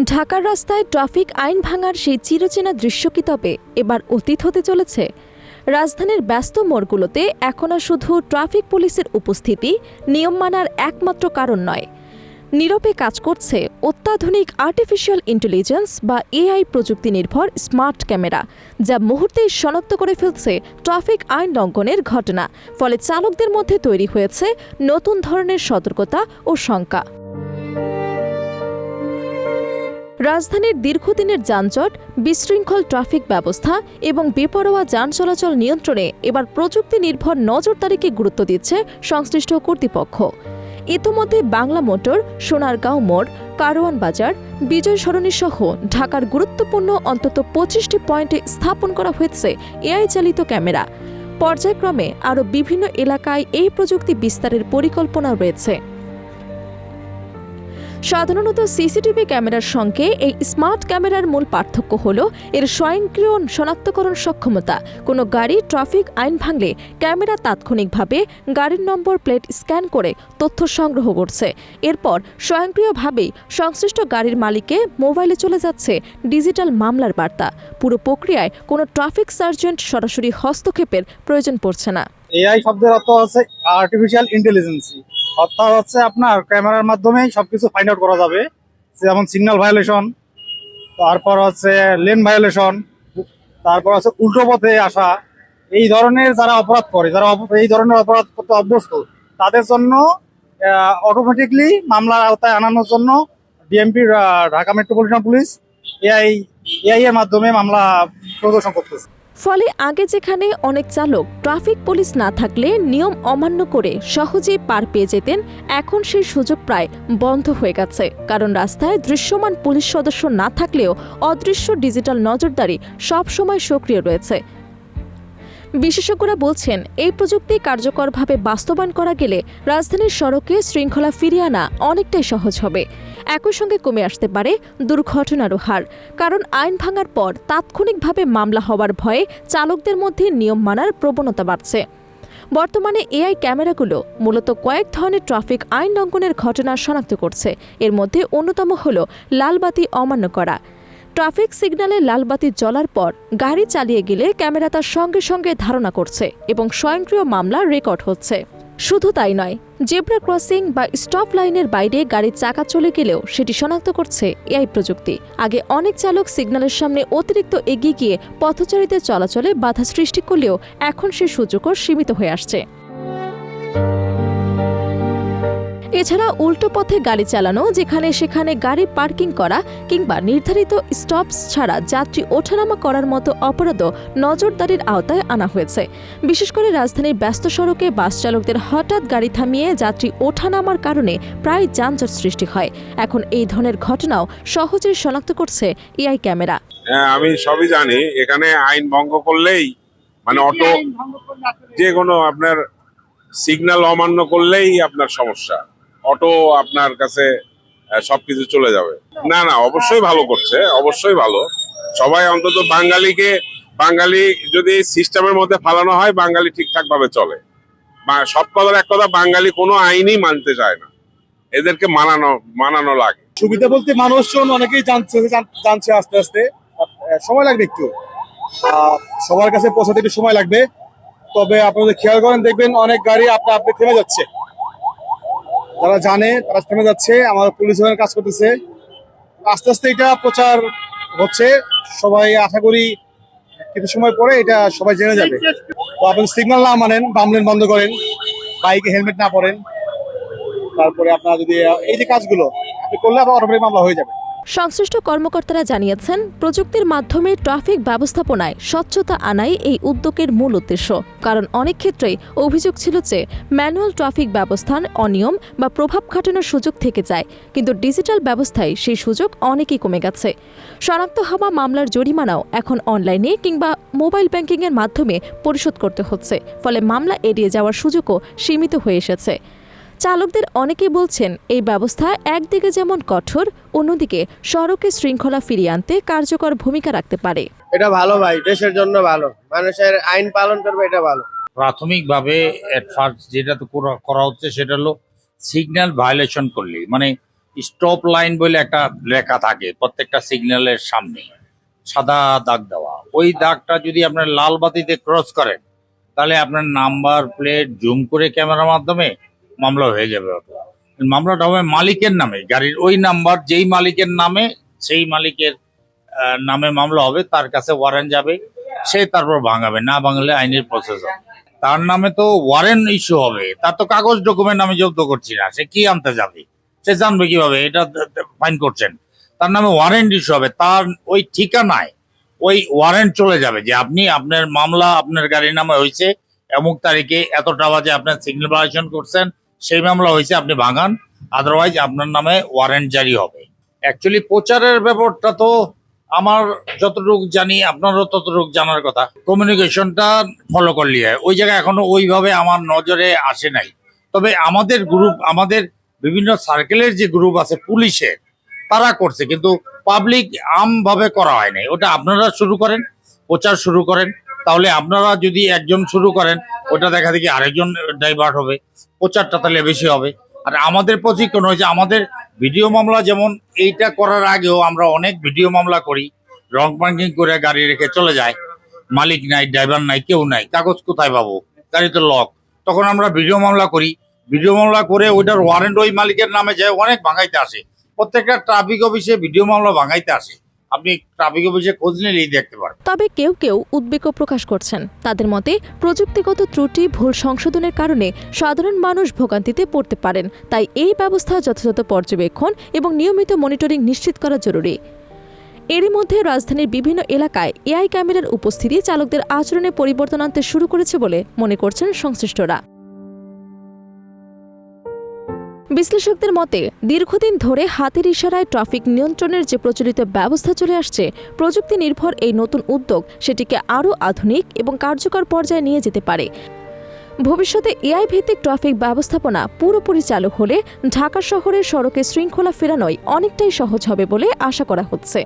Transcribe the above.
ঢাকার রাস্তায় ট্রাফিক আইন ভাঙার সেই চিরচেনা দৃশ্য কি তবে এবার অতীত হতে চলেছে? রাজধানীর ব্যস্ত মোড়গুলোতে এখন আর শুধু ট্রাফিক পুলিশের উপস্থিতি নিয়ম মানার একমাত্র কারণ নয়, নীরবে কাজ করছে অত্যাধুনিক আর্টিফিশিয়াল ইন্টেলিজেন্স বা এআই প্রযুক্তি নির্ভর স্মার্ট ক্যামেরা, যা মুহূর্তেই শনাক্ত করে ফেলছে ট্রাফিক আইন লঙ্ঘনের ঘটনা। ফলে চালকদের মধ্যে তৈরি হয়েছে নতুন ধরনের সতর্কতা ও শঙ্কা। রাজধানীর দীর্ঘদিনের যানজট, বিশৃঙ্খল ট্রাফিক ব্যবস্থা এবং বেপরোয়া যান চলাচল নিয়ন্ত্রণে এবার প্রযুক্তি নির্ভর নজরদারিকে গুরুত্ব দিচ্ছে সংশ্লিষ্ট কর্তৃপক্ষ। ইতোমধ্যে বাংলা মোটর, সোনারগাঁও মোড়, কারওয়ান বাজার, বিজয় সরণি সহ ঢাকার গুরুত্বপূর্ণ অন্তত 25টি পয়েন্টে স্থাপন করা হয়েছে এআই চালিত ক্যামেরা। পর্যায়ক্রমে আরও বিভিন্ন এলাকায় এই প্রযুক্তি বিস্তারের পরিকল্পনা রয়েছে। সাধারণত সিসিটিভি ক্যামেরার সঙ্গে এই স্মার্ট ক্যামেরার মূল পার্থক্য হল এর স্বয়ংক্রিয় শনাক্তকরণ সক্ষমতা। কোনো গাড়ি ট্রাফিক আইন ভাঙলে ক্যামেরা তাৎক্ষণিকভাবে গাড়ির নম্বর প্লেট স্ক্যান করে তথ্য সংগ্রহ করছে। এরপর স্বয়ংক্রিয়ভাবেই সংশ্লিষ্ট গাড়ির মালিকে মোবাইলে চলে যাচ্ছে ডিজিটাল মামলার বার্তা। পুরো প্রক্রিয়ায় কোনো ট্রাফিক সার্জেন্ট সরাসরি হস্তক্ষেপের প্রয়োজন পড়ছে না। এআই শব্দের অর্থ হচ্ছে আর্টিফিশিয়াল ইন্টেলিজেন্স, অর্থাৎ হচ্ছে আপনার ক্যামেরার মাধ্যমেই সবকিছু ফাইন্ড আউট করা যাবে, যেমন সিগন্যাল ভায়োলেশন, তারপর হচ্ছে লেন ভায়োলেশন, তারপর হচ্ছে উল্টো পথে আসা, এই ধরনের যারা অপরাধ করে, যারা এই ধরনের অপরাধ করতে অভ্যস্ত, তাদের জন্য অটোমেটিকলি মামলার আওতায় আনানোর জন্য DMP Dhaka metropolitan police AI এর মাধ্যমে মামলা প্রদর্শন করতেছে। ফলে আগে যেখানে অনেক চালক ট্রাফিক পুলিশ না থাকলে নিয়ম অমান্য করে সহজেই পার পেয়ে যেতেন, এখন সেই সুযোগ প্রায় বন্ধ হয়ে গেছে। কারণ রাস্তায় দৃশ্যমান পুলিশ সদস্য না থাকলেও অদৃশ্য ডিজিটাল নজরদারি সবসময় সক্রিয় রয়েছে। বিশেষজ্ঞরা বলছেন, এই প্রযুক্তি কার্যকরভাবে বাস্তবায়ন করা গেলে রাজধানীর সড়কে শৃঙ্খলা ফিরিয়ে আনা অনেকটাই সহজ হবে। একই সঙ্গে কমে আসতে পারে দুর্ঘটনারও হার। কারণ আইন ভাঙার পর তাৎক্ষণিকভাবে মামলা হওয়ার ভয়ে চালকদের মধ্যে নিয়ম মানার প্রবণতা বাড়ছে। বর্তমানে এআই ক্যামেরাগুলো মূলত কয়েক ধরনের ট্রাফিক আইন লঙ্ঘনের ঘটনা শনাক্ত করছে। এর মধ্যে অন্যতম হল লালবাতি অমান্য করা। ট্রাফিক সিগন্যালে লালবাতি জ্বলার পর গাড়ি চালিয়ে গেলে ক্যামেরা তার সঙ্গে সঙ্গে ধারণা করছে এবং স্বয়ংক্রিয় মামলা রেকর্ড হচ্ছে। শুধু তাই নয়, জেব্রা ক্রসিং বা স্টপ লাইনের বাইরে গাড়ির চাকা চলে গেলেও সেটি শনাক্ত করছে এআই প্রযুক্তি। আগে অনেক চালক সিগন্যালের সামনে অতিরিক্ত এগিয়ে গিয়ে পথচারীদের চলাচলে বাধা সৃষ্টি করলেও এখন সে সুযোগও সীমিত হয়ে আসছে। এছাড়া উল্টো পথে গাড়ি চালানো, যেখানে সেখানে গাড়ি পার্কিং করা কিংবা নির্ধারিত স্টপস ছাড়া যাত্রী ওঠানামা করার মতো অপরাধও নজরদারির আওতায় আনা হয়েছে। বিশেষ করে রাজধানীর ব্যস্ত সড়কে বাস চালকদের হঠাৎ গাড়ি থামিয়ে যাত্রী ওঠানামার কারণে প্রায় যানজট সৃষ্টি হয়। এখন এই ধরনের ঘটনাও সহজেই শনাক্ত করছে এআই ক্যামেরা। হ্যাঁ, আমি সবই জানি। এখানে আইন ভঙ্গ করলেই মানে অটো যে কোনো আপনার সিগন্যাল অমান্য করলেই আপনার সমস্যা, অটো আপনার কাছে সবকিছু চলে যাবে। না না, অবশ্যই ভালো করছে, অবশ্যই ভালো। সবাই অন্তত বাঙালি যদি সিস্টেমের মধ্যে ফালানো হয়, বাঙালি ঠিকঠাক ভাবে চলে। সব কথার এক কথা, বাঙালি কোনো আইনই মানতে চায় না, এদেরকে মানানো লাগে। সুবিধা বলতে মানুষজন অনেকেই জানছে আস্তে আস্তে, সময় লাগবে একটু, সবার কাছে পৌঁছাতে একটু সময় লাগবে। তবে আপনাদের খেয়াল করেন, দেখবেন অনেক গাড়ি আপনি থেমে যাচ্ছে, যারা জানে তারা থেমে যাচ্ছে। আমাদের পুলিশ কাজ করতেছে, আস্তে আস্তে এটা প্রচার হচ্ছে। সবাই আশা করি কিছু সময় পরে এটা সবাই জেনে যাবে। তো আপনি সিগন্যাল না মানেন, বাম লেন বন্ধ করেন, বাইকে হেলমেট না পরেন, তারপরে আপনার যদি এই যে কাজগুলো আপনি করলে আপনার অটোমেটিক মামলা হয়ে যাবে। সংশ্লিষ্ট কর্মকর্তারা জানিয়েছেন, প্রযুক্তির মাধ্যমে ট্রাফিক ব্যবস্থাপনায় স্বচ্ছতা আনাই এই উদ্যোগের মূল উদ্দেশ্য। কারণ অনেক ক্ষেত্রেই অভিযোগ ছিল যে ম্যানুয়াল ট্রাফিক ব্যবস্থার অনিয়ম বা প্রভাব খাটানোর সুযোগ থেকে যায়, কিন্তু ডিজিটাল ব্যবস্থায় সেই সুযোগ অনেকই কমে গেছে। শনাক্ত হওয়া মামলার জরিমানাও এখন অনলাইনে কিংবা মোবাইল ব্যাংকিংয়ের মাধ্যমে পরিশোধ করতে হচ্ছে। ফলে মামলা এড়িয়ে যাওয়ার সুযোগও সীমিত হয়ে এসেছে। চালকদের অনেকেই বলছেন, এই ব্যবস্থা একদিকে যেমন কঠোর, অন্যদিকে সড়কে শৃঙ্খলা ফিরিয়ে আনতে কার্যকর ভূমিকা রাখতে পারে। এটা ভালো ভাই, দেশের জন্য ভালো, মানুষের আইন পালন করবে, এটা ভালো। প্রাথমিকভাবে যেটা তো করা হচ্ছে সেটা হলো সিগন্যাল ভায়োলেশন করলে, মানে স্টপ লাইন বলে একটা লেখা থাকে প্রত্যেকটা সিগন্যালের সামনে, সাদা দাগ দেওয়া। ওই দাগটা যদি আপনার লাল বাতিতে ক্রস করেন তাহলে আপনার নাম্বার প্লেট জুম করে ক্যামেরার মাধ্যমে মামলা হয়ে যাবে। মামলাটা হবে মালিকের নামে, গাড়ির ওই নাম্বার যেই মালিকের নামে, সেই মালিকের নামে মামলা হবে, তার কাছে ওয়ারেন্ট যাবে, সে তারপর ভাঙাবে, না ভাঙলে আইনের প্রসেস হবে। তার নামে তো ওয়ারেন্ট ইস্যু হবে, তার তো কাগজ ডকুমেন্ট আমি জব্দ করছি না, সে কি আনতে যাবে, সে জানবে কিভাবে এটা ফাইন করছেন। তার নামে ওয়ারেন্ট ইস্যু হবে, তার ওই ঠিকানায় ওই ওয়ারেন্ট চলে যাবে যে আপনি আপনার মামলা আপনার গাড়ির নামে হয়েছে, অমুক তারিখে এতটা বাজে আপনার সিগন্যাল ভায়োলেশন করছেন, সেই মামলা হয়েছে, আপনি ভাঙান, আদারওয়াইজ আপনার নামে ওয়ারেন্ট জারি হবে। অ্যাকচুয়ালি প্রচারের ব্যাপারটা তো আমার যতটুকু জানি আপনারও ততটুকু জানার কথা, কমিউনিকেশনটা ফলো করলে হয়। ওই জায়গায় এখনো ওইভাবে আমার নজরে আসে নাই। তবে আমাদের গ্রুপ, আমাদের বিভিন্ন সার্কেলের যে গ্রুপ আছে পুলিশের, তারা করছে, কিন্তু পাবলিক আমভাবে করা হয় নাই। ওটা আপনারা শুরু করেন, প্রচার শুরু করেন, তাহলে আপনারা যদি একজন শুরু করেন ওটা দেখা দেখি আরেকজন ডাইভার্ট হবে, প্রচারটা তাহলে বেশি হবে। আর আমাদের প্রশিক্ষণ হয়েছে, আমাদের ভিডিও মামলা যেমন এইটা করার আগেও আমরা অনেক ভিডিও মামলা করি, রং পার্কিং করে গাড়ি রেখে চলে যায়, মালিক নাই, ড্রাইভার নাই, কেউ নাই, কাগজ কোথায় পাবো, গাড়ি তো লক, তখন আমরা ভিডিও মামলা করি। ভিডিও মামলা করে ওইটার ওয়ারেন্ট ওই মালিকের নামে যায়, অনেক ভাঙাইতে আসে, প্রত্যেকটা ট্রাফিক অফিসে ভিডিও মামলা ভাঙাইতে আসে, আপনি ট্রাফিক অফিসে খোঁজ নিলেই দেখতে পারেন। তবে কেউ কেউ উদ্বেগও প্রকাশ করছেন। তাদের মতে প্রযুক্তিগত ত্রুটি, ভুল সংশোধনের কারণে সাধারণ মানুষ ভোগান্তিতে পড়তে পারেন। তাই এই ব্যবস্থা যথাযথ পর্যবেক্ষণ এবং নিয়মিত মনিটরিং নিশ্চিত করা জরুরি। এরই মধ্যে রাজধানীর বিভিন্ন এলাকায় এআই ক্যামেরার উপস্থিতি চালকদের আচরণে পরিবর্তন আনতে শুরু করেছে বলে মনে করছেন সংশ্লিষ্টরা। বিশ্লেষকদের মতে দীর্ঘদিন ধরে হাতের ইশারায় ট্রাফিক নিয়ন্ত্রণের যে প্রচলিত ব্যবস্থা চলে আসছে, প্রযুক্তি নির্ভর এই নতুন উদ্যোগ সেটিকে আরও আধুনিক এবং কার্যকর পর্যায়ে নিয়ে যেতে পারে। ভবিষ্যতে এআই ভিত্তিক ট্রাফিক ব্যবস্থাপনা পুরোপুরি চালু হলে ঢাকা শহরের সড়কে শৃঙ্খলা ফেরানোয় অনেকটাই সহজ হবে বলে আশা করা হচ্ছে।